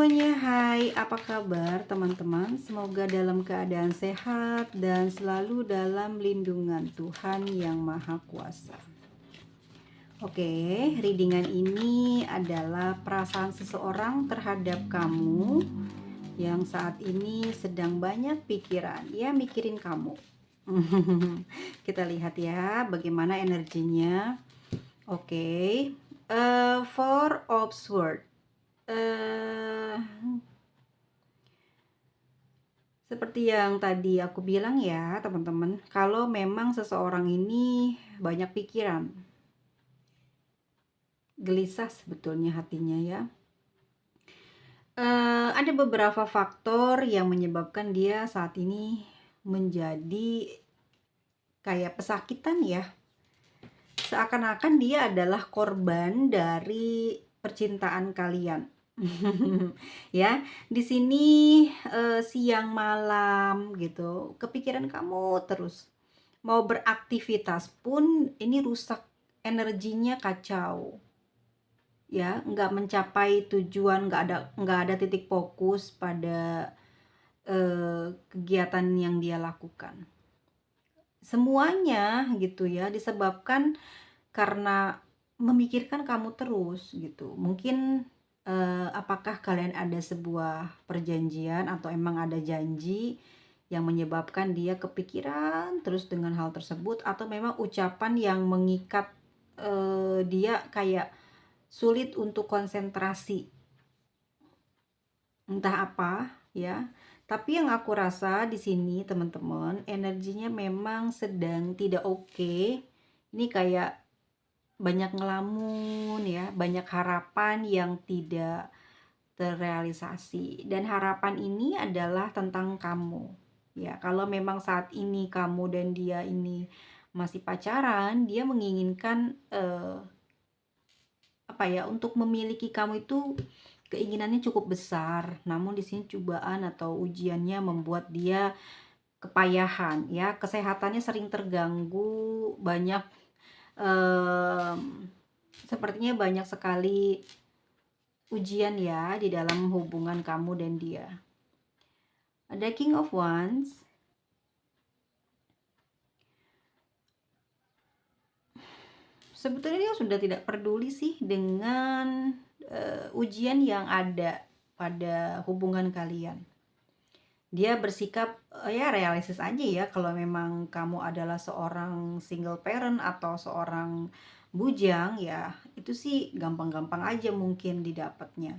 semuanya, hai, apa kabar teman-teman? Semoga dalam keadaan sehat dan selalu dalam lindungan Tuhan Yang Maha Kuasa. Oke, readingan ini adalah perasaan seseorang terhadap kamu yang saat ini sedang banyak pikiran. Ya, mikirin kamu. Kita lihat ya bagaimana energinya. Oke, Four of Swords. Seperti yang tadi aku bilang ya teman-teman, kalau memang seseorang ini banyak pikiran, gelisah sebetulnya hatinya ya. Ada beberapa faktor yang menyebabkan dia saat ini menjadi kayak pesakitan ya. Seakan-akan dia adalah korban dari percintaan kalian. Ya, di sini siang malam gitu, kepikiran kamu terus. Mau beraktivitas pun ini rusak, energinya kacau. Ya, nggak mencapai tujuan, nggak ada titik fokus pada kegiatan yang dia lakukan. Semuanya gitu ya disebabkan karena memikirkan kamu terus gitu. Mungkin apakah kalian ada sebuah perjanjian atau emang ada janji yang menyebabkan dia kepikiran terus dengan hal tersebut, atau memang ucapan yang mengikat dia kayak sulit untuk konsentrasi, entah apa ya. Tapi yang aku rasa di sini teman-teman, energinya memang sedang tidak oke. Ini kayak banyak ngelamun ya, banyak harapan yang tidak terrealisasi, dan harapan ini adalah tentang kamu. Ya, kalau memang saat ini kamu dan dia ini masih pacaran, dia menginginkan apa ya, untuk memiliki kamu itu keinginannya cukup besar. Namun di sini cobaan atau ujiannya membuat dia kepayahan ya, kesehatannya sering terganggu, banyak sepertinya banyak sekali ujian ya di dalam hubungan kamu dan dia. Ada King of Wands. Sebetulnya dia sudah tidak peduli sih dengan ujian yang ada pada hubungan kalian. Dia bersikap ya realistis aja ya, kalau memang kamu adalah seorang single parent atau seorang bujang ya, itu sih gampang-gampang aja mungkin didapatnya.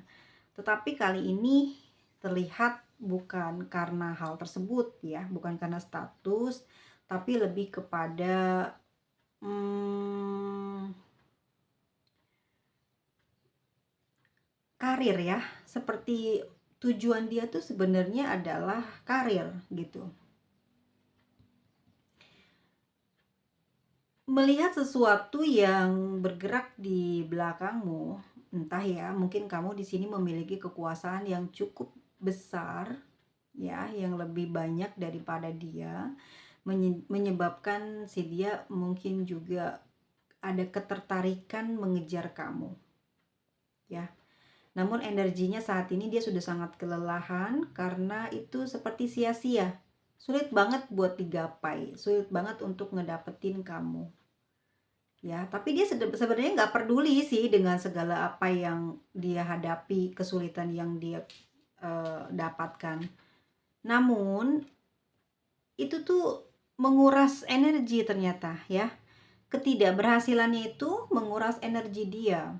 Tetapi kali ini terlihat bukan karena hal tersebut ya, bukan karena status, tapi lebih kepada karir ya. Seperti tujuan dia tuh sebenarnya adalah karir gitu. Melihat sesuatu yang bergerak di belakangmu, entah ya, mungkin kamu di sini memiliki kekuasaan yang cukup besar ya, yang lebih banyak daripada dia, menyebabkan si dia mungkin juga ada ketertarikan mengejar kamu ya. Namun energinya saat ini dia sudah sangat kelelahan karena itu seperti sia-sia. Sulit banget buat digapai, sulit banget untuk ngedapetin kamu. Ya, tapi dia sebenarnya nggak peduli sih dengan segala apa yang dia hadapi, kesulitan yang dia dapatkan. Namun itu tuh menguras energi ternyata ya. Ketidakberhasilannya itu menguras energi dia.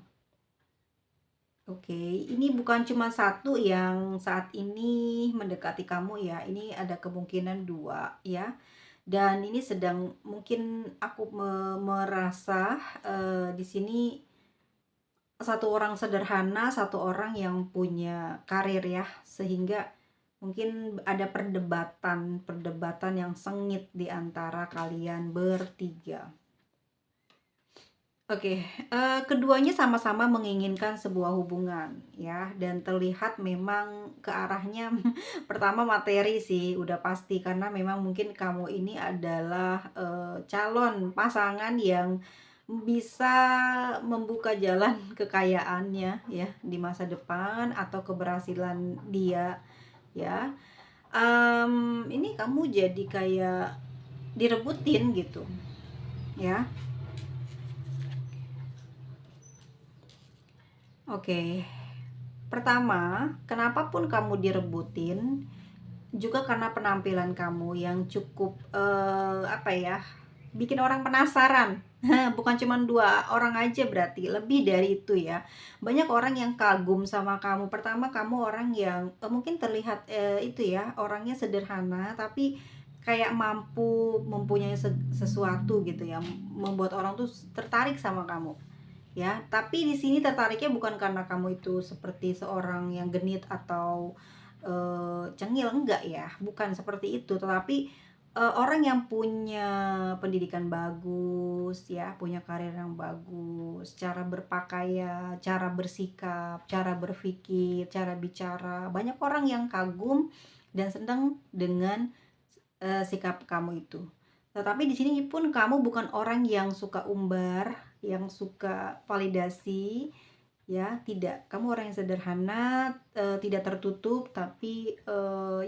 Oke, ini bukan cuma satu yang saat ini mendekati kamu ya. Ini ada kemungkinan dua ya. Dan ini sedang mungkin aku merasa di sini satu orang sederhana, satu orang yang punya karir ya, sehingga mungkin ada perdebatan yang sengit di antara kalian bertiga. Oke, keduanya sama-sama menginginkan sebuah hubungan ya, dan terlihat memang ke arahnya pertama materi sih udah pasti, karena memang mungkin kamu ini adalah calon pasangan yang bisa membuka jalan kekayaannya ya di masa depan atau keberhasilan dia ya. Ini kamu jadi kayak direbutin gitu ya. Oke. Pertama, kenapa pun kamu direbutin juga karena penampilan kamu yang cukup apa ya, bikin orang penasaran. Bukan cuma dua orang aja, berarti lebih dari itu ya. Banyak orang yang kagum sama kamu. Pertama, kamu orang yang mungkin terlihat itu ya, orangnya sederhana tapi kayak mampu mempunyai sesuatu gitu ya, membuat orang tuh tertarik sama kamu ya. Tapi di sini tertariknya bukan karena kamu itu seperti seorang yang genit atau cengil, enggak ya, bukan seperti itu, tetapi orang yang punya pendidikan bagus ya, punya karir yang bagus, cara berpakaian, cara bersikap, cara berpikir, cara bicara, banyak orang yang kagum dan senang dengan sikap kamu itu. Tetapi di sini pun kamu bukan orang yang suka umbar, yang suka validasi, ya, tidak. Kamu orang yang sederhana, tidak tertutup, tapi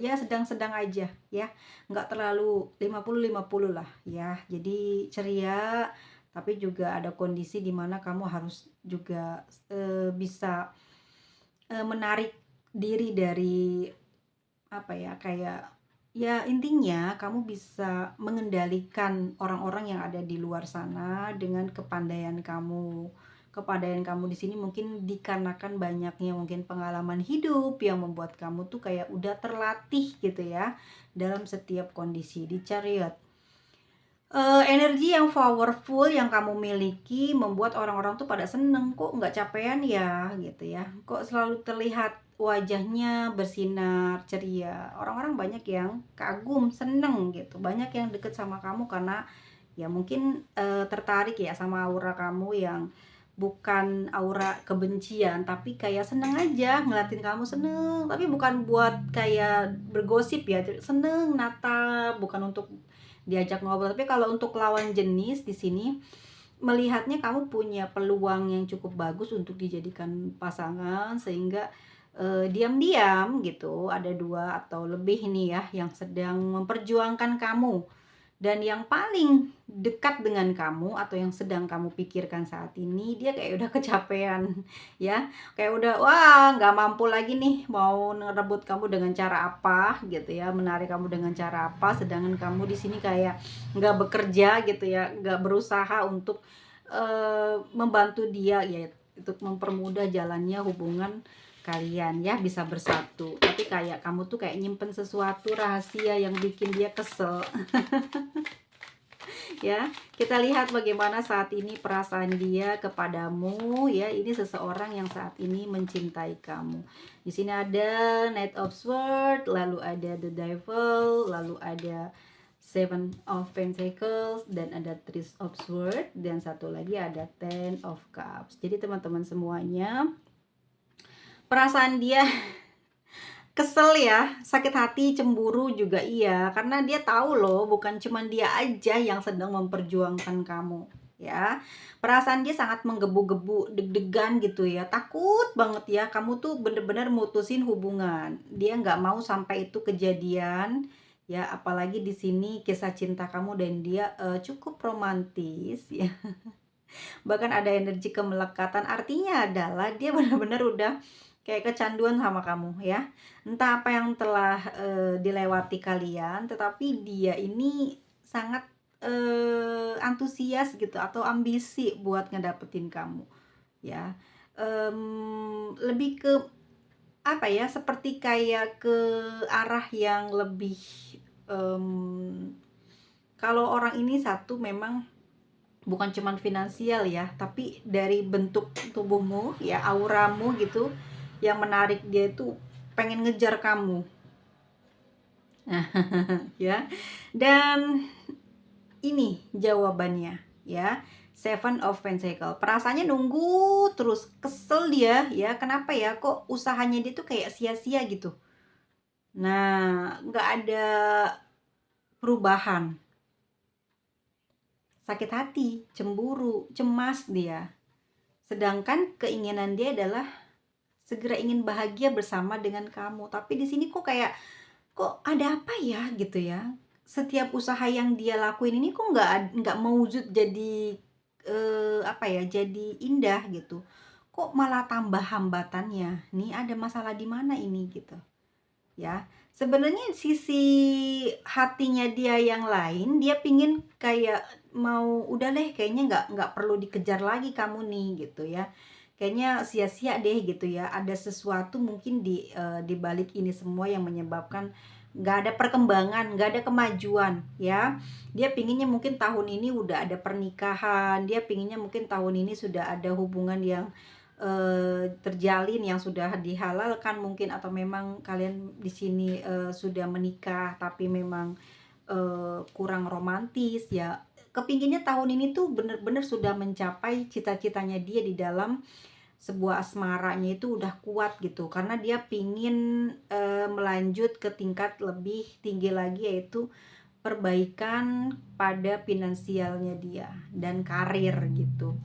ya sedang-sedang aja, ya. Nggak terlalu 50-50 lah, ya. Jadi ceria, tapi juga ada kondisi di mana kamu harus juga bisa menarik diri dari apa ya, kayak ya intinya kamu bisa mengendalikan orang-orang yang ada di luar sana dengan kepandaian kamu. Kepandaian kamu di sini mungkin dikarenakan banyaknya mungkin pengalaman hidup yang membuat kamu tuh kayak udah terlatih gitu ya dalam setiap kondisi di chariot. Energi yang powerful yang kamu miliki membuat orang-orang tuh pada seneng, "Kok nggak capean ya?" Gitu ya. "Kok selalu terlihat wajahnya bersinar, ceria." Orang-orang banyak yang kagum, seneng gitu. Banyak yang deket sama kamu karena ya mungkin tertarik ya sama aura kamu yang bukan aura kebencian, tapi kayak seneng aja ngeliatin kamu seneng. Tapi bukan buat kayak bergosip ya, seneng nata, bukan untuk diajak ngobrol. Tapi kalau untuk lawan jenis di sini melihatnya kamu punya peluang yang cukup bagus untuk dijadikan pasangan, sehingga diam-diam gitu ada dua atau lebih nih ya yang sedang memperjuangkan kamu, dan yang paling dekat dengan kamu atau yang sedang kamu pikirkan saat ini dia kayak udah kecapean ya, kayak udah wah nggak mampu lagi nih mau ngerebut kamu dengan cara apa gitu ya, menarik kamu dengan cara apa, sedangkan kamu di sini kayak nggak bekerja gitu ya, nggak berusaha untuk membantu dia ya, untuk mempermudah jalannya hubungan kalian ya bisa bersatu. Tapi kayak kamu tuh kayak nyimpen sesuatu rahasia yang bikin dia kesel. Ya, kita lihat bagaimana saat ini perasaan dia kepadamu ya. Ini seseorang yang saat ini mencintai kamu. Di sini ada Knight of Swords, lalu ada The Devil, lalu ada Seven of Pentacles, dan ada Three of Swords, dan satu lagi ada Ten of Cups. Jadi teman-teman semuanya, perasaan dia kesel ya, sakit hati, cemburu juga iya, karena dia tahu loh bukan cuma dia aja yang sedang memperjuangkan kamu ya. Perasaan dia sangat menggebu-gebu, deg-degan gitu ya, takut banget ya kamu tuh bener-bener mutusin hubungan. Dia nggak mau sampai itu kejadian ya, apalagi di sini kisah cinta kamu dan dia cukup romantis ya. Bahkan ada energi kemelekatan, artinya adalah dia benar-benar udah kayak kecanduan sama kamu ya. Entah apa yang telah dilewati kalian, tetapi dia ini sangat antusias gitu atau ambisi buat ngedapetin kamu ya. Lebih ke apa ya, seperti kayak ke arah yang lebih kalau orang ini satu memang bukan cuman finansial ya, tapi dari bentuk tubuhmu ya, auramu gitu yang menarik dia itu pengen ngejar kamu. Nah, ya. Dan ini jawabannya ya. Seven of Pentacles. Perasaannya nunggu terus, kesel dia ya. Kenapa ya? Kok usahanya dia tuh kayak sia-sia gitu. Nah, nggak ada perubahan. sakit hati, cemburu, cemas dia. Sedangkan keinginan dia adalah segera ingin bahagia bersama dengan kamu. Tapi di sini kok ada apa ya gitu ya. Setiap usaha yang dia lakuin ini kok nggak mewujud jadi apa ya, jadi indah gitu. Kok malah tambah hambatannya. Nih ada masalah di mana ini gitu. Ya, sebenarnya sisi hatinya dia yang lain, dia pingin kayak mau udah deh kayaknya nggak perlu dikejar lagi kamu nih gitu ya. Kayaknya sia-sia deh gitu ya. Ada sesuatu mungkin di balik ini semua yang menyebabkan nggak ada perkembangan, nggak ada kemajuan ya. Dia pinginnya mungkin tahun ini udah ada pernikahan, dia pinginnya mungkin tahun ini sudah ada hubungan yang terjalin, yang sudah dihalalkan mungkin, atau memang kalian di sini sudah menikah tapi memang kurang romantis ya. Kepinginnya tahun ini tuh bener-bener sudah mencapai cita-citanya dia di dalam sebuah asmaranya itu udah kuat gitu, karena dia pingin melanjut ke tingkat lebih tinggi lagi, yaitu perbaikan pada finansialnya dia dan karir gitu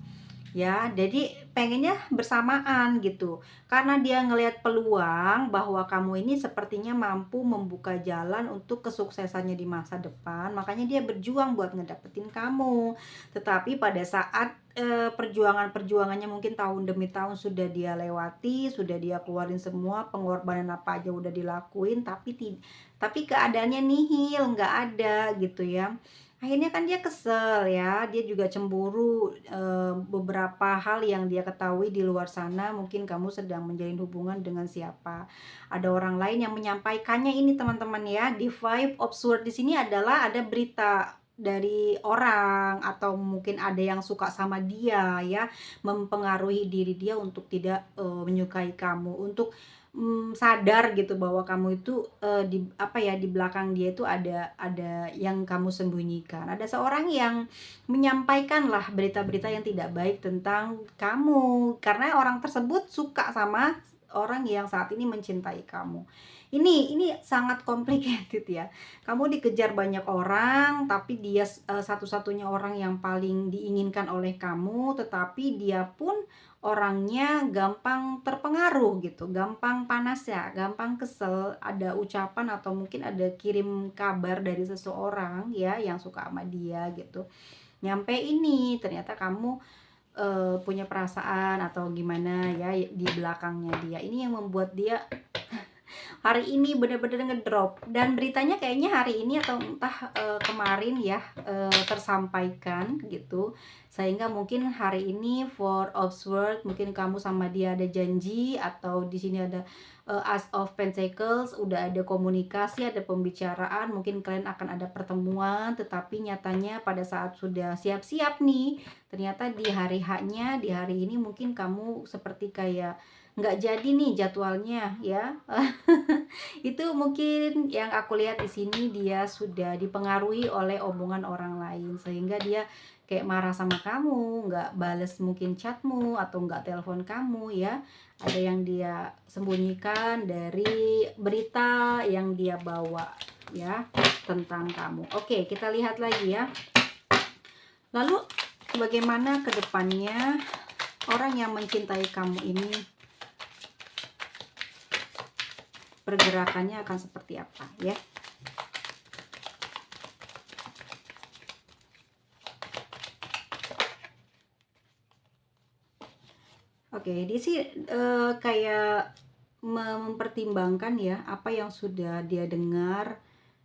ya. Jadi pengennya bersamaan gitu, karena dia ngelihat peluang bahwa kamu ini sepertinya mampu membuka jalan untuk kesuksesannya di masa depan, makanya dia berjuang buat ngedapetin kamu. Tetapi pada saat perjuangannya mungkin tahun demi tahun sudah dia lewati, sudah dia keluarin semua pengorbanan apa aja udah dilakuin, tapi keadaannya nihil, nggak ada gitu ya. Akhirnya kan dia kesel ya, dia juga cemburu beberapa hal yang dia ketahui di luar sana, mungkin kamu sedang menjalin hubungan dengan siapa. Ada orang lain yang menyampaikannya ini teman-teman ya. Di vibe absurd di sini adalah ada berita dari orang, atau mungkin ada yang suka sama dia ya, mempengaruhi diri dia untuk tidak menyukai kamu, untuk sadar gitu bahwa kamu itu di apa ya, di belakang dia itu ada yang kamu sembunyikan. Ada seorang yang menyampaikan lah berita-berita yang tidak baik tentang kamu, karena orang tersebut suka sama orang yang saat ini mencintai kamu. Ini sangat complicated ya. Kamu dikejar banyak orang, tapi dia satu-satunya orang yang paling diinginkan oleh kamu, tetapi dia pun orangnya gampang terpengaruh gitu, gampang panas ya, gampang kesel. Ada ucapan atau mungkin ada kirim kabar dari seseorang ya yang suka sama dia gitu, nyampe ini ternyata kamu punya perasaan atau gimana ya di belakangnya dia. Ini yang membuat dia hari ini bener-bener ngedrop, dan beritanya kayaknya hari ini atau entah kemarin ya tersampaikan gitu, sehingga mungkin hari ini for Oxford mungkin kamu sama dia ada janji, atau di sini ada As of Pentacles, udah ada komunikasi, ada pembicaraan, mungkin kalian akan ada pertemuan. Tetapi nyatanya pada saat sudah siap-siap nih, ternyata di hari H-nya, di hari ini mungkin kamu seperti kayak nggak jadi nih jadwalnya ya. Itu mungkin yang aku lihat di sini, dia sudah dipengaruhi oleh omongan orang lain, sehingga dia kayak marah sama kamu, nggak bales mungkin chatmu atau nggak telepon kamu ya. Ada yang dia sembunyikan dari berita yang dia bawa ya tentang kamu. Oke, kita lihat lagi ya. Lalu bagaimana ke depannya orang yang mencintai kamu ini, pergerakannya akan seperti apa ya? Oke, dia sih kayak mempertimbangkan ya apa yang sudah dia dengar.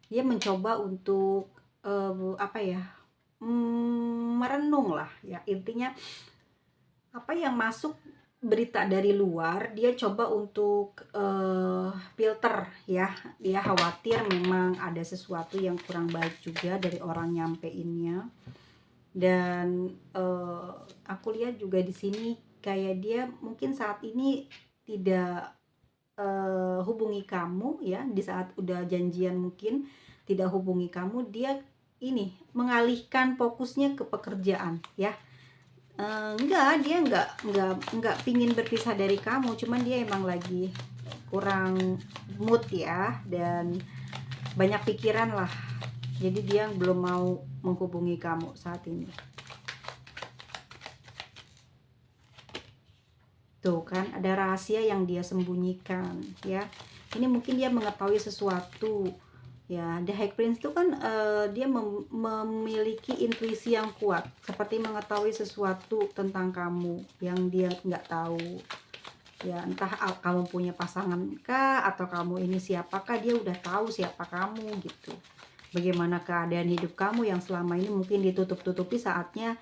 Dia mencoba untuk apa ya, merenung lah ya, intinya apa yang masuk berita dari luar dia coba untuk filter ya. Dia khawatir memang ada sesuatu yang kurang baik juga dari orang nyampeinnya. Dan aku lihat juga di sini kayak dia mungkin saat ini tidak hubungi kamu ya, di saat udah janjian mungkin tidak hubungi kamu. Dia ini mengalihkan fokusnya ke pekerjaan ya. Dia nggak pingin berpisah dari kamu, cuman dia emang lagi kurang mood ya, dan banyak pikiran lah. Jadi dia belum mau menghubungi kamu saat ini. Tuh kan, ada rahasia yang dia sembunyikan ya. Ini mungkin dia mengetahui sesuatu ya. The High Prince itu kan dia memiliki intuisi yang kuat, seperti mengetahui sesuatu tentang kamu yang dia nggak tahu ya. Entah kamu punya pasangan kah, atau kamu ini siapakah, dia udah tahu siapa kamu gitu. Bagaimana keadaan hidup kamu yang selama ini mungkin ditutup-tutupi, saatnya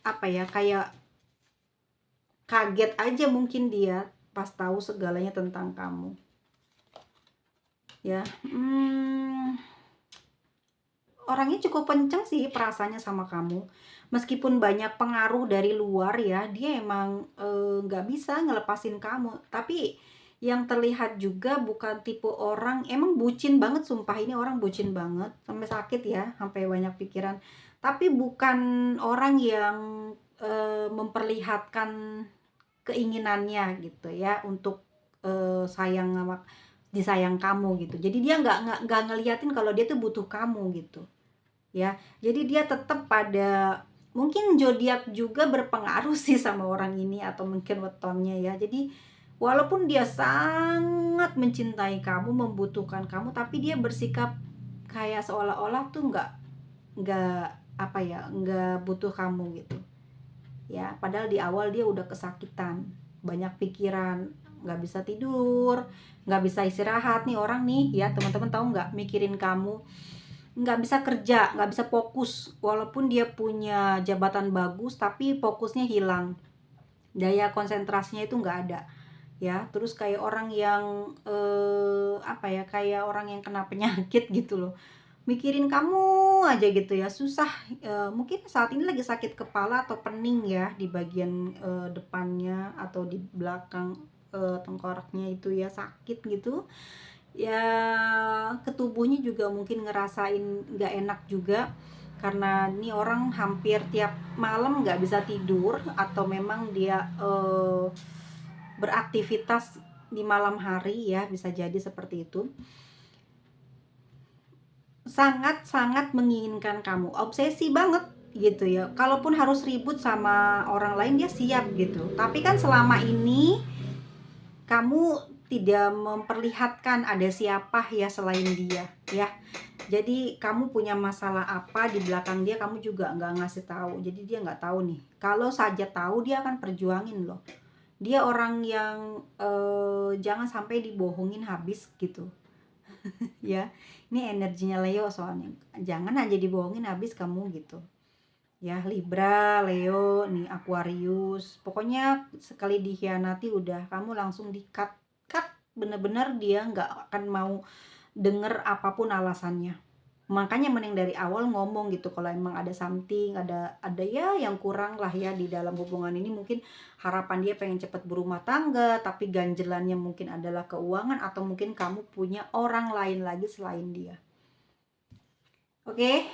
apa ya, kayak kaget aja mungkin dia pas tahu segalanya tentang kamu ya. Orangnya cukup kenceng sih perasaannya sama kamu, meskipun banyak pengaruh dari luar ya, dia emang nggak bisa ngelepasin kamu. Tapi yang terlihat juga bukan tipe orang, emang bucin banget, sumpah ini orang bucin banget sampai sakit ya, sampai banyak pikiran. Tapi bukan orang yang memperlihatkan keinginannya gitu ya, untuk sayang sama, disayang kamu gitu. Jadi dia nggak ngeliatin kalau dia tuh butuh kamu gitu ya. Jadi dia tetap pada, mungkin zodiak juga berpengaruh sih sama orang ini, atau mungkin wetonnya ya. Jadi walaupun dia sangat mencintai kamu, membutuhkan kamu, tapi dia bersikap kayak seolah-olah tuh nggak apa ya, nggak butuh kamu gitu ya. Padahal di awal dia udah kesakitan, banyak pikiran, nggak bisa tidur, nggak bisa istirahat nih orang nih ya. Teman-teman tahu nggak, mikirin kamu, nggak bisa kerja, nggak bisa fokus. Walaupun dia punya jabatan bagus, tapi fokusnya hilang, daya konsentrasinya itu nggak ada ya. Terus kayak orang yang apa ya, kayak orang yang kena penyakit gitu loh, mikirin kamu aja gitu ya, susah. Mungkin saat ini lagi sakit kepala atau pening ya, di bagian depannya atau di belakang tengkoraknya itu ya, sakit gitu ya. Ketubuhnya juga mungkin ngerasain nggak enak juga, karena ini orang hampir tiap malam nggak bisa tidur, atau memang dia beraktivitas di malam hari ya, bisa jadi seperti itu. Sangat-sangat menginginkan kamu, obsesi banget gitu ya. Kalaupun harus ribut sama orang lain, dia siap gitu. Tapi kan selama ini kamu tidak memperlihatkan ada siapa ya selain dia ya. Jadi kamu punya masalah apa di belakang dia, kamu juga nggak ngasih tahu. Jadi dia nggak tahu nih. Kalau saja tahu, dia akan perjuangin loh. Dia orang yang jangan sampai dibohongin habis gitu ya. Ini energinya Leo soalnya, jangan aja dibohongin habis kamu gitu ya. Libra, Leo nih, Aquarius, pokoknya sekali dikhianati udah kamu langsung di cut. Bener-bener dia nggak akan mau denger apapun alasannya. Makanya mending dari awal ngomong gitu, kalau emang ada something, ada ya yang kurang lah ya di dalam hubungan ini. Mungkin harapan dia pengen cepet berumah tangga, tapi ganjelannya mungkin adalah keuangan, atau mungkin kamu punya orang lain lagi selain dia. Oke,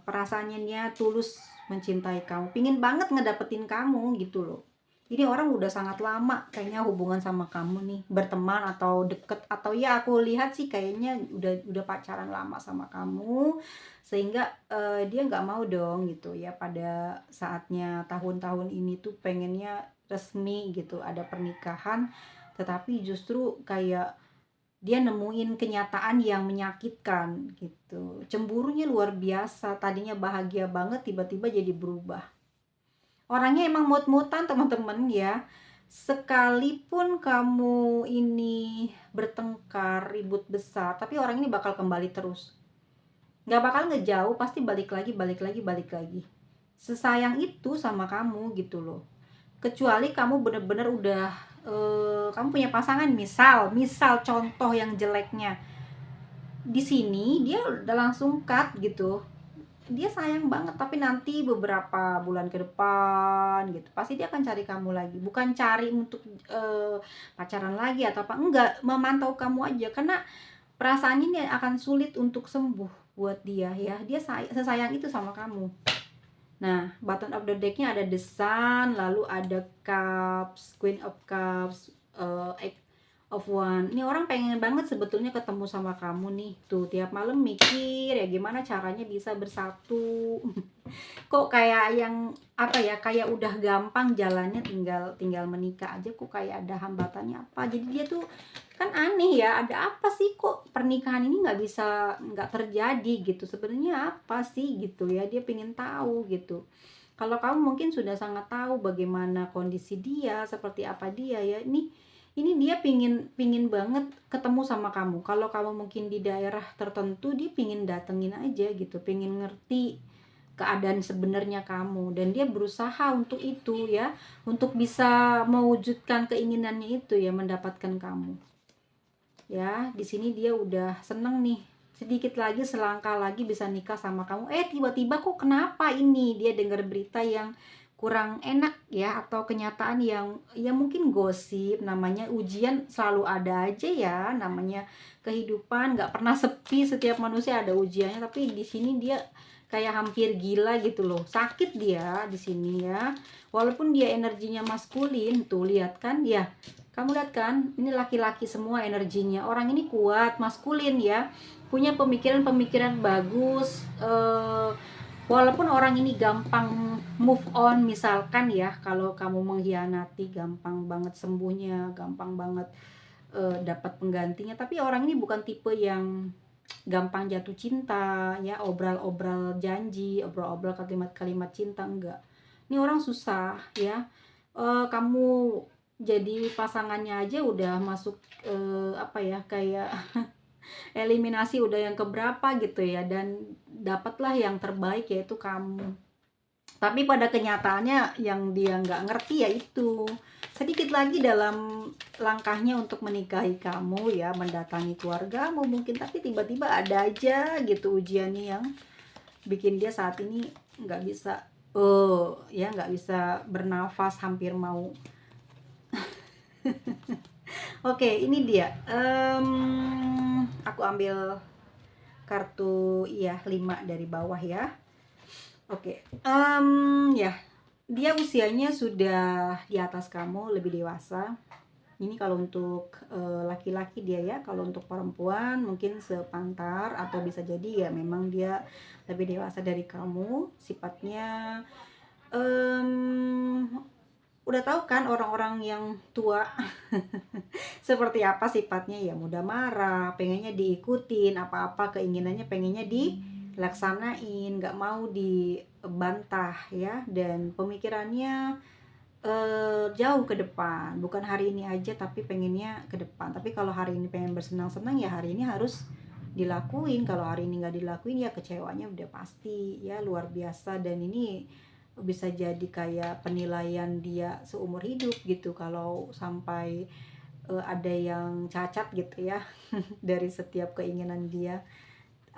perasaannya dia tulus mencintai kamu, pingin banget ngedapetin kamu gitu loh. Ini orang udah sangat lama kayaknya hubungan sama kamu nih, berteman atau deket, atau ya aku lihat sih kayaknya udah pacaran lama sama kamu, sehingga dia nggak mau dong gitu ya, pada saatnya tahun-tahun ini tuh pengennya resmi gitu, ada pernikahan. Tetapi justru kayak dia nemuin kenyataan yang menyakitkan gitu. Cemburunya luar biasa, tadinya bahagia banget tiba-tiba jadi berubah. Orangnya emang mut-mutan teman-teman ya. Sekalipun kamu ini bertengkar, ribut besar, tapi orang ini bakal kembali terus. Nggak bakal ngejauh, pasti balik lagi, balik lagi, balik lagi. Sesayang itu sama kamu gitu loh. Kecuali kamu bener-bener udah kamu punya pasangan, misal contoh yang jeleknya. Di sini dia udah langsung cut gitu. Dia sayang banget, tapi nanti beberapa bulan ke depan gitu pasti dia akan cari kamu lagi. Bukan cari untuk pacaran lagi atau apa, enggak, memantau kamu aja, karena perasaan ini akan sulit untuk sembuh buat dia ya. Dia sesayang itu sama kamu. Nah, bottom of the decknya ada the sun, lalu ada cups, queen of cups, of One. Ini orang pengen banget sebetulnya ketemu sama kamu nih. Tuh tiap malam mikir ya gimana caranya bisa bersatu. Kok kayak yang apa ya, kayak udah gampang jalannya, tinggal tinggal menikah aja kok kayak ada hambatannya apa. Jadi dia tuh kan aneh ya, ada apa sih kok pernikahan ini nggak terjadi gitu. Sebenarnya apa sih gitu ya, dia pengen tahu gitu. Kalau kamu mungkin sudah sangat tahu bagaimana kondisi dia, seperti apa dia ya. Ini dia pingin banget ketemu sama kamu. Kalau kamu mungkin di daerah tertentu, dia pingin datengin aja gitu, pingin ngerti keadaan sebenarnya kamu, dan dia berusaha untuk itu ya, untuk bisa mewujudkan keinginannya itu ya, mendapatkan kamu. Ya, di sini dia udah seneng nih. Sedikit lagi, selangkah lagi bisa nikah sama kamu. Tiba-tiba kok kenapa ini? Dia dengar berita yang kurang enak ya, atau kenyataan yang ya mungkin gosip. Namanya ujian selalu ada aja ya, namanya kehidupan nggak pernah sepi, setiap manusia ada ujiannya. Tapi di sini dia kayak hampir gila gitu loh, sakit dia di sini ya. Walaupun dia energinya maskulin, tuh lihat kan ya, kamu lihat kan, ini laki-laki semua energinya. Orang ini kuat, maskulin ya, punya pemikiran-pemikiran bagus. Walaupun orang ini gampang move on, misalkan ya, kalau kamu mengkhianati, gampang banget sembuhnya, gampang banget dapat penggantinya. Tapi orang ini bukan tipe yang gampang jatuh cinta ya, obral-obral janji, obral-obral kalimat-kalimat cinta, enggak. Ini orang susah ya. Kamu jadi pasangannya aja udah masuk apa ya, kayak eliminasi udah yang keberapa gitu ya, dan dapatlah yang terbaik yaitu kamu. Tapi pada kenyataannya yang dia nggak ngerti ya itu, sedikit lagi dalam langkahnya untuk menikahi kamu ya, mendatangi keluargamu mungkin, tapi tiba-tiba ada aja gitu ujiannya yang bikin dia saat ini nggak bisa, ya nggak bisa bernafas, hampir mau. Oke, ini dia. Aku ambil kartu ya 5 dari bawah ya. Oke, ya, dia usianya sudah di atas kamu, lebih dewasa. Ini kalau untuk laki-laki dia ya. Kalau untuk perempuan mungkin sepantar, atau bisa jadi ya memang dia lebih dewasa dari kamu. Sifatnya udah tahu kan orang-orang yang tua seperti apa sifatnya ya, mudah marah, pengennya diikutin, apa-apa keinginannya pengennya dilaksanain, nggak mau dibantah ya, dan pemikirannya jauh ke depan, bukan hari ini aja tapi pengennya ke depan. Tapi kalau hari ini pengen bersenang-senang ya hari ini harus dilakuin, kalau hari ini nggak dilakuin ya kecewanya udah pasti ya, luar biasa. Dan ini bisa jadi kayak penilaian dia seumur hidup gitu, kalau sampai ada yang cacat gitu ya dari setiap keinginan dia.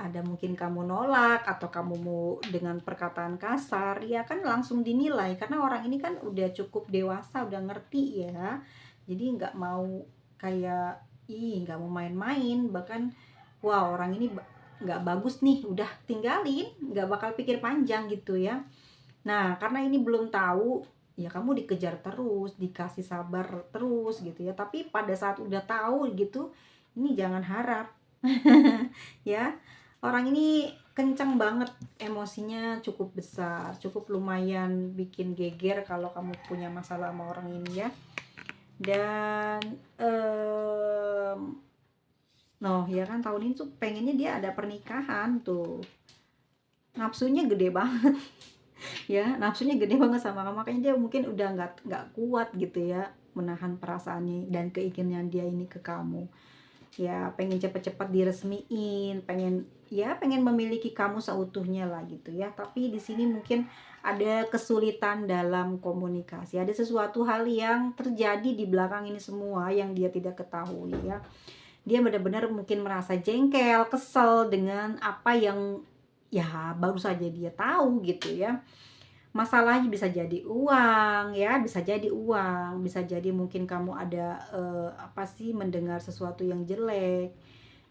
Ada mungkin kamu nolak, atau kamu mau dengan perkataan kasar ya kan, langsung dinilai, karena orang ini kan udah cukup dewasa, udah ngerti ya. Jadi nggak mau kayak nggak mau main-main, bahkan wah orang ini nggak bagus nih, udah tinggalin, nggak bakal pikir panjang gitu ya. Nah, karena ini belum tahu, ya kamu dikejar terus, dikasih sabar terus gitu ya. Tapi pada saat udah tahu gitu, ini jangan harap. Ya, orang ini kencang banget, emosinya cukup besar, cukup lumayan bikin geger kalau kamu punya masalah sama orang ini ya. Dan noh ya kan, tahun ini tuh pengennya dia ada pernikahan tuh. Nafsunya gede banget. Ya, nafsunya gede banget sama kamu, makanya dia mungkin udah nggak kuat gitu ya menahan perasaannya dan keinginan dia ini ke kamu. Ya, pengen cepet-cepet diresmiin, pengen memiliki kamu seutuhnya lah gitu ya. Tapi di sini mungkin ada kesulitan dalam komunikasi, ada sesuatu hal yang terjadi di belakang ini semua yang dia tidak ketahui ya. Dia benar-benar mungkin merasa jengkel, kesel dengan apa yang ya baru saja dia tahu gitu ya. Masalahnya bisa jadi uang ya, bisa jadi uang, bisa jadi mungkin kamu ada apa sih, mendengar sesuatu yang jelek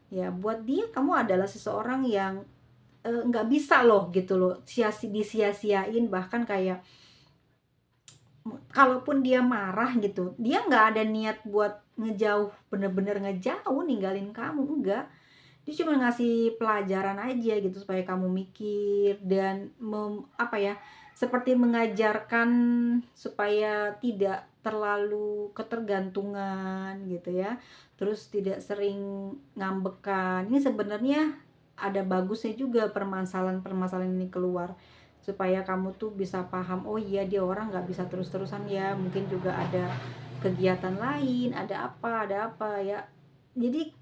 ya. Buat dia kamu adalah seseorang yang nggak bisa loh gitu loh disia-siain, bahkan kayak kalaupun dia marah gitu, dia nggak ada niat buat ngejauh, bener-bener ngejauh ninggalin kamu, enggak. Dia cuma ngasih pelajaran aja gitu supaya kamu mikir dan apa ya, seperti mengajarkan supaya tidak terlalu ketergantungan gitu ya. Terus tidak sering ngambekan. Ini sebenarnya ada bagusnya juga permasalahan-permasalahan ini keluar, supaya kamu tuh bisa paham, oh iya dia orang nggak bisa terus-terusan ya, mungkin juga ada kegiatan lain, ada apa ya. Jadi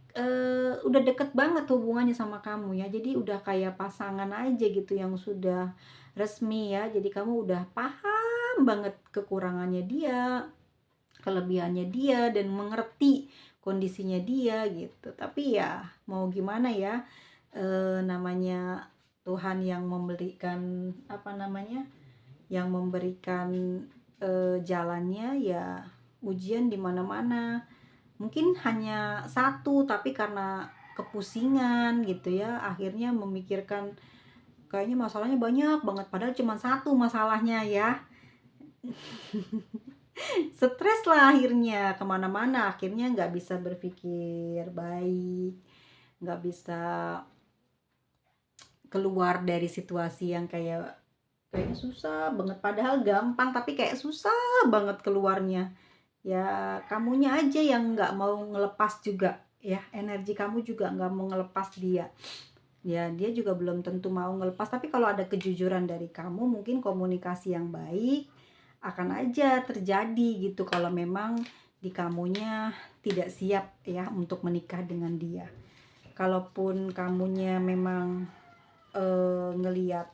udah deket banget hubungannya sama kamu ya, jadi udah kayak pasangan aja gitu yang sudah resmi ya. Jadi kamu udah paham banget kekurangannya dia, kelebihannya dia, dan mengerti kondisinya dia gitu. Tapi ya mau gimana ya, namanya Tuhan yang memberikan apa namanya, yang memberikan jalannya ya, ujian di mana-mana. Mungkin hanya satu, tapi karena kepusingan gitu ya, akhirnya memikirkan kayaknya masalahnya banyak banget, padahal cuma satu masalahnya ya. Stres lah akhirnya, kemana-mana, akhirnya nggak bisa berpikir baik, nggak bisa keluar dari situasi yang kayaknya susah banget, padahal gampang tapi kayak susah banget keluarnya. Ya kamunya aja yang nggak mau ngelepas juga ya, energi kamu juga nggak mau ngelepas dia. Ya dia juga belum tentu mau ngelepas, tapi kalau ada kejujuran dari kamu, mungkin komunikasi yang baik akan aja terjadi gitu, kalau memang di kamunya tidak siap ya untuk menikah dengan dia. Kalaupun kamunya memang ngeliat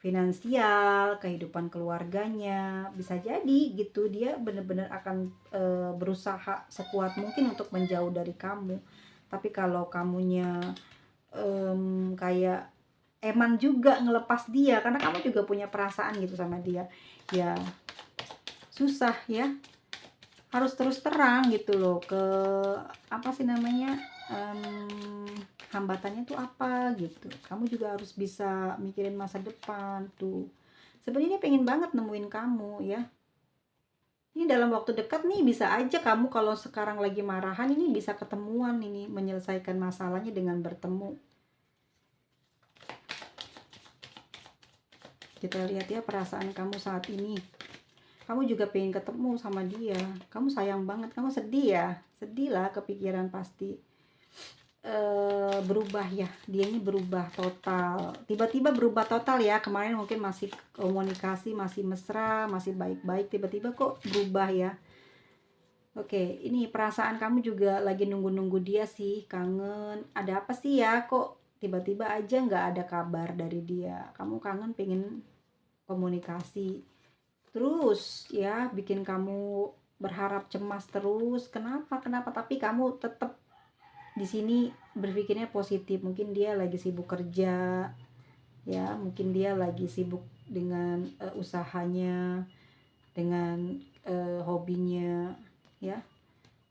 finansial, kehidupan keluarganya, bisa jadi gitu dia benar-benar akan berusaha sekuat mungkin untuk menjauh dari kamu. Tapi kalau kamunya kayak eman juga ngelepas dia, karena kamu juga punya perasaan gitu sama dia, ya susah ya, harus terus terang gitu loh ke apa sih namanya, hambatannya tuh apa gitu. Kamu juga harus bisa mikirin masa depan tuh. Sebenarnya pengen banget nemuin kamu ya. Ini dalam waktu dekat nih bisa aja kamu, kalau sekarang lagi marahan ini bisa ketemuan, ini menyelesaikan masalahnya dengan bertemu. Kita lihat ya perasaan kamu saat ini. Kamu juga pengen ketemu sama dia. Kamu sayang banget, kamu sedih ya. Sedih lah, kepikiran pasti. Berubah ya, dia ini berubah total, tiba-tiba berubah total ya. Kemarin mungkin masih komunikasi, masih mesra, masih baik-baik, tiba-tiba kok berubah ya. Oke, ini perasaan kamu juga lagi nunggu-nunggu dia sih, kangen. Ada apa sih ya, kok tiba-tiba aja nggak ada kabar dari dia. Kamu kangen, pengen komunikasi terus ya, bikin kamu berharap, cemas terus. Kenapa tapi kamu tetap di sini berpikirnya positif. Mungkin dia lagi sibuk kerja ya, mungkin dia lagi sibuk dengan usahanya, dengan hobinya ya.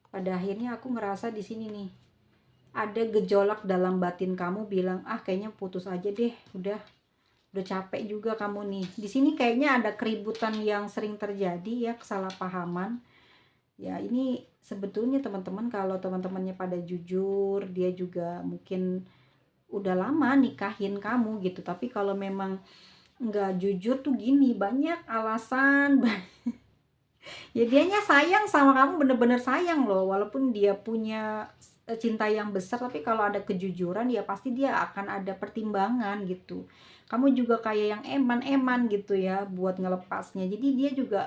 Pada akhirnya aku ngerasa di sini nih ada gejolak dalam batin kamu bilang, ah kayaknya putus aja deh, udah capek juga kamu nih. Di sini kayaknya ada keributan yang sering terjadi ya, kesalahpahaman. Ya ini sebetulnya teman-teman, kalau teman-temannya pada jujur, dia juga mungkin udah lama nikahin kamu gitu. Tapi kalau memang nggak jujur tuh gini, banyak alasan. Ya dianya sayang sama kamu, bener-bener sayang loh, walaupun dia punya cinta yang besar, tapi kalau ada kejujuran ya pasti dia akan ada pertimbangan gitu. Kamu juga kayak yang eman-eman gitu ya buat ngelepasnya, jadi dia juga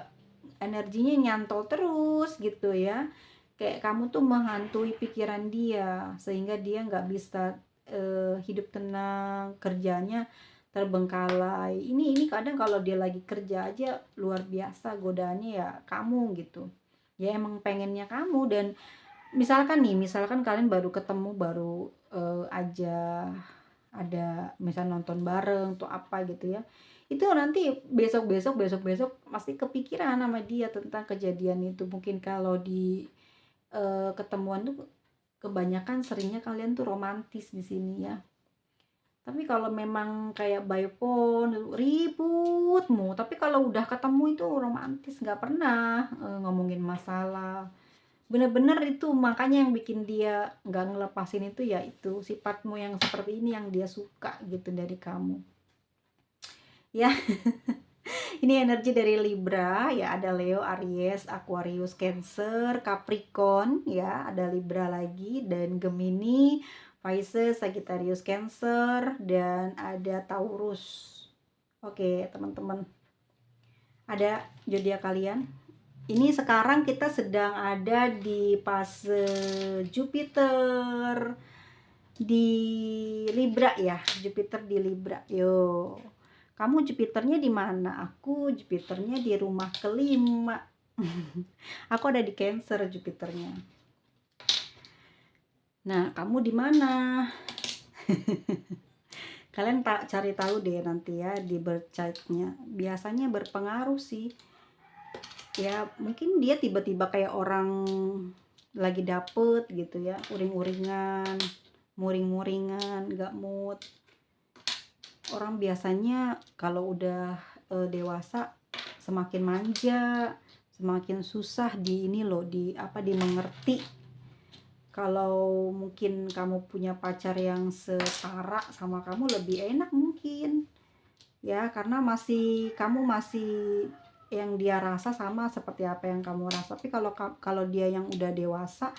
energinya nyantol terus gitu ya, kayak kamu tuh menghantui pikiran dia sehingga dia nggak bisa hidup tenang, kerjanya terbengkalai. Ini kadang kalau dia lagi kerja aja luar biasa godaannya ya kamu gitu. Ya emang pengennya kamu. Dan misalkan kalian baru ketemu, baru aja ada misal nonton bareng tuh apa gitu ya, itu nanti besok pasti kepikiran sama dia tentang kejadian itu. Mungkin kalau di ketemuan tuh kebanyakan seringnya kalian tuh romantis di sini ya. Tapi kalau memang kayak by phone ribut tapi kalau udah ketemu itu romantis, nggak pernah, ngomongin masalah. Bener-bener itu makanya yang bikin dia nggak ngelepasin itu ya itu, sifatmu yang seperti ini yang dia suka gitu dari kamu. Ya, ini energi dari Libra, ya ada Leo, Aries, Aquarius, Cancer, Capricorn, ya ada Libra lagi, dan Gemini, Pisces, Sagittarius, Cancer, dan ada Taurus. Oke, teman-teman, ada zodiak kalian. Ini sekarang kita sedang ada di fase Jupiter di Libra ya, Jupiter di Libra. Yo, kamu Jupiternya di mana? Aku Jupiternya di rumah kelima. Aku ada di Cancer Jupiternya. Nah, kamu di mana? Kalian tak cari tahu deh nanti ya di birth chart-nya. Biasanya berpengaruh sih. Ya, mungkin dia tiba-tiba kayak orang lagi dapet gitu ya, uring-uringan, muring-muringan, gak mood. Orang biasanya kalau udah dewasa semakin manja, semakin susah di ini loh, di apa, dimengerti. Kalau mungkin kamu punya pacar yang setara sama kamu lebih enak mungkin ya, karena kamu masih yang dia rasa sama seperti apa yang kamu rasa. Tapi kalau dia yang udah dewasa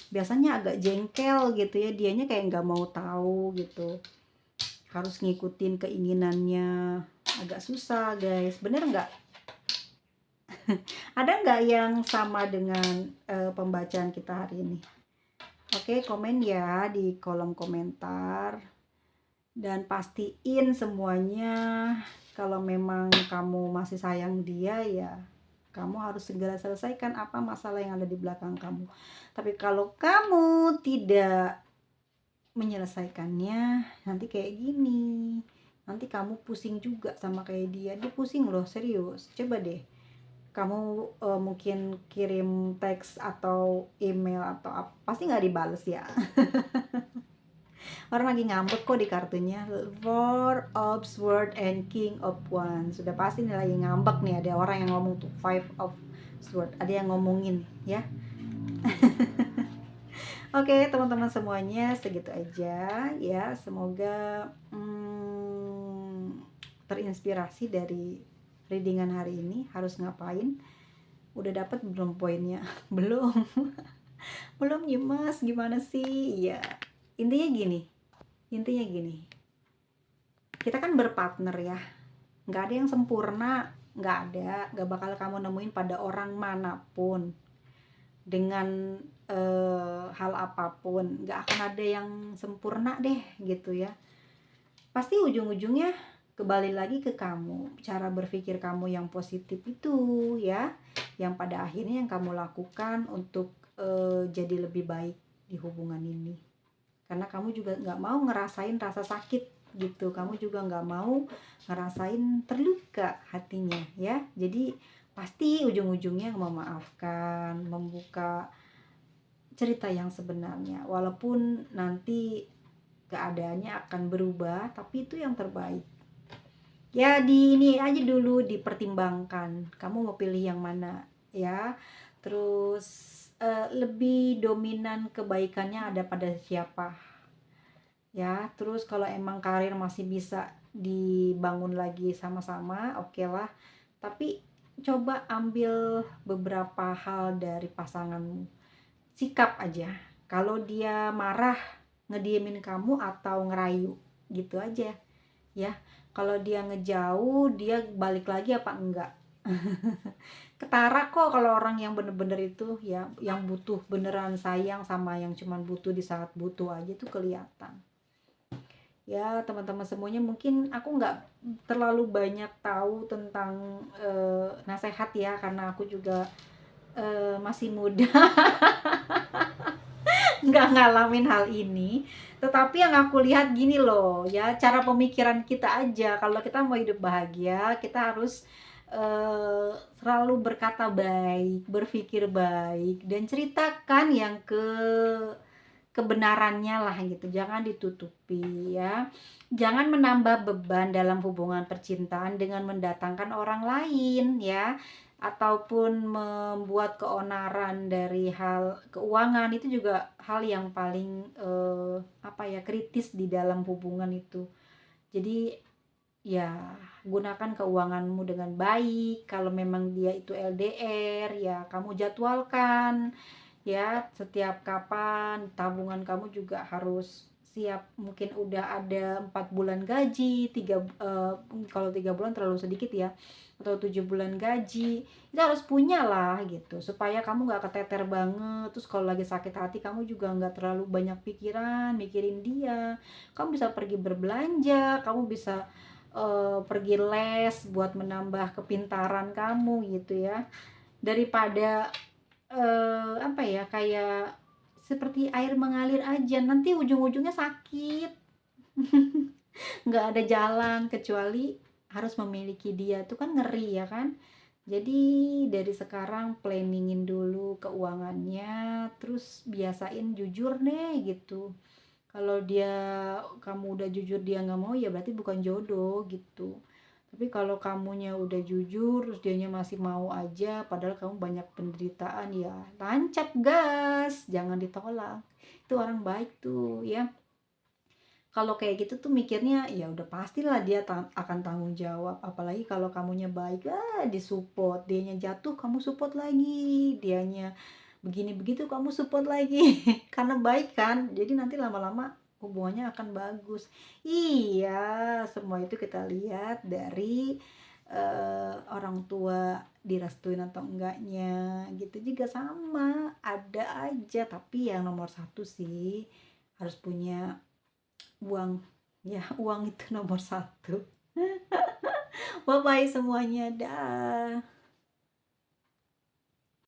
biasanya agak jengkel gitu ya, dianya kayak nggak mau tahu gitu, harus ngikutin keinginannya, agak susah guys, bener nggak? Ada nggak yang sama dengan pembacaan kita hari ini? Oke, komen ya di kolom komentar, dan pastiin semuanya kalau memang kamu masih sayang dia ya kamu harus segera selesaikan apa masalah yang ada di belakang kamu. Tapi kalau kamu tidak menyelesaikannya, nanti kayak gini, nanti kamu pusing juga sama kayak dia pusing loh, serius. Coba deh kamu mungkin kirim teks atau email atau apa, pasti nggak dibales ya. Orang lagi ngambek kok di kartunya, Four of Swords and King of Wands. Sudah pasti nih lagi ngambek nih, ada orang yang ngomong tuh Five of Swords, ada yang ngomongin ya. Oke, teman-teman semuanya, segitu aja ya. Semoga terinspirasi dari readingan hari ini. Harus ngapain? Udah dapat belum poinnya? Belum. Belum ya mas, gimana sih? Ya, intinya gini, kita kan berpartner ya, nggak ada yang sempurna, nggak bakal kamu nemuin pada orang manapun dengan hal apapun, nggak akan ada yang sempurna deh gitu ya. Pasti ujung-ujungnya kembali lagi ke kamu, cara berpikir kamu yang positif itu ya, yang pada akhirnya yang kamu lakukan untuk jadi lebih baik di hubungan ini. Karena kamu juga nggak mau ngerasain rasa sakit gitu, kamu juga nggak mau ngerasain terluka hatinya ya. Jadi pasti ujung-ujungnya memaafkan, membuka cerita yang sebenarnya, walaupun nanti keadaannya akan berubah, tapi itu yang terbaik ya. Di ini aja dulu, dipertimbangkan kamu mau pilih yang mana ya. Terus lebih dominan kebaikannya ada pada siapa ya. Terus kalau emang karir masih bisa dibangun lagi sama-sama, oke lah. Tapi coba ambil beberapa hal dari pasanganmu, sikap aja. Kalau dia marah, ngediemin kamu atau ngerayu gitu aja ya. Kalau dia ngejauh, dia balik lagi apa enggak. Ketara kok kalau orang yang bener-bener itu ya, yang butuh beneran sayang sama yang cuman butuh di saat butuh aja tuh kelihatan ya. Teman-teman semuanya, mungkin aku nggak terlalu banyak tahu tentang nasihat ya, karena aku juga masih muda. Nggak ngalamin hal ini, tetapi yang aku lihat gini loh ya, cara pemikiran kita aja. Kalau kita mau hidup bahagia, kita harus selalu berkata baik, berpikir baik, dan ceritakan yang kebenarannya lah gitu, jangan ditutupi ya. Jangan menambah beban dalam hubungan percintaan dengan mendatangkan orang lain ya, ataupun membuat keonaran dari hal keuangan, itu juga hal yang paling, apa ya, kritis di dalam hubungan itu. Jadi ya, gunakan keuanganmu dengan baik. Kalau memang dia itu LDR, ya kamu jadwalkan ya setiap kapan. Tabungan kamu juga harus siap. Mungkin udah ada 4 bulan gaji, kalau 3 bulan terlalu sedikit ya, atau 7 bulan gaji. Itu harus punya lah gitu, supaya kamu nggak keteter banget. Terus kalau lagi sakit hati, kamu juga nggak terlalu banyak pikiran mikirin dia. Kamu bisa pergi berbelanja, kamu bisa pergi les buat menambah kepintaran kamu gitu ya, daripada apa ya, kayak seperti air mengalir aja, nanti ujung-ujungnya sakit. Nggak ada jalan kecuali harus memiliki dia, tuh kan ngeri ya kan. Jadi dari sekarang planningin dulu keuangannya, terus biasain jujur deh gitu. Kalau kamu udah jujur dia nggak mau, ya berarti bukan jodoh gitu. Tapi kalau kamunya udah jujur terus dianya masih mau aja padahal kamu banyak penderitaan, ya tancap gas, jangan ditolak. Itu orang baik tuh ya. Kalau kayak gitu tuh mikirnya ya udah pastilah dia akan tanggung jawab. Apalagi kalau kamunya baik, disupport, dianya jatuh kamu support lagi, dianya begini begitu kamu support lagi. Karena baik kan, jadi nanti lama-lama hubungannya akan bagus. Iya, semua itu kita lihat dari orang tua direstuin atau enggaknya gitu. Juga sama, ada aja, tapi yang nomor satu sih harus punya uang. Ya, uang itu nomor satu. Bye bye semuanya, dah.